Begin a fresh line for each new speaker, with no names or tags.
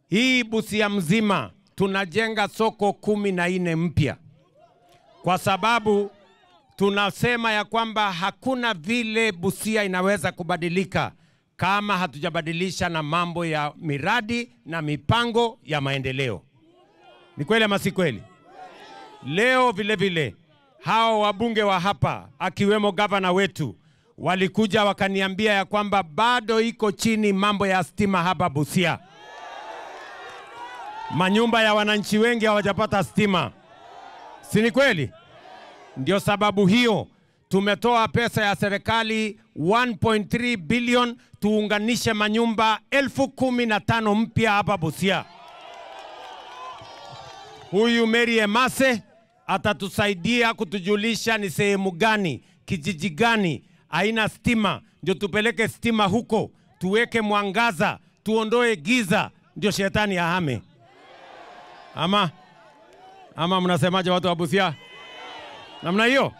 Hii Busia mzima tunajenga soko 14 mpya, kwa sababu tunasema ya kwamba hakuna vile Busia inaweza kubadilika kama hatujabadilisha na mambo ya miradi na mipango ya maendeleo. Ni kweli ama si kweli? Leo vile vile hao wabunge wa hapa akiwemo gavana wetu walikuja wakaniambia ya kwamba bado iko chini mambo ya stima hapa Busia. Manyumba ya wananchi wengi hawajapata stima. Si ni kweli? Ndio sababu hiyo tumetoa pesa ya serikali 1.3 billion tuunganishe manyumba 15,000 mpya hapa Busia. Huyu Mary Emase atatusaidia kutujulisha ni sehemu gani, kijiji gani haina stima, ndio tupeleke stima huko, tuweke mwangaza, tuondoe giza, ndio shetani ahame. Ama mnasemaje watu wa Busia? Namna hiyo?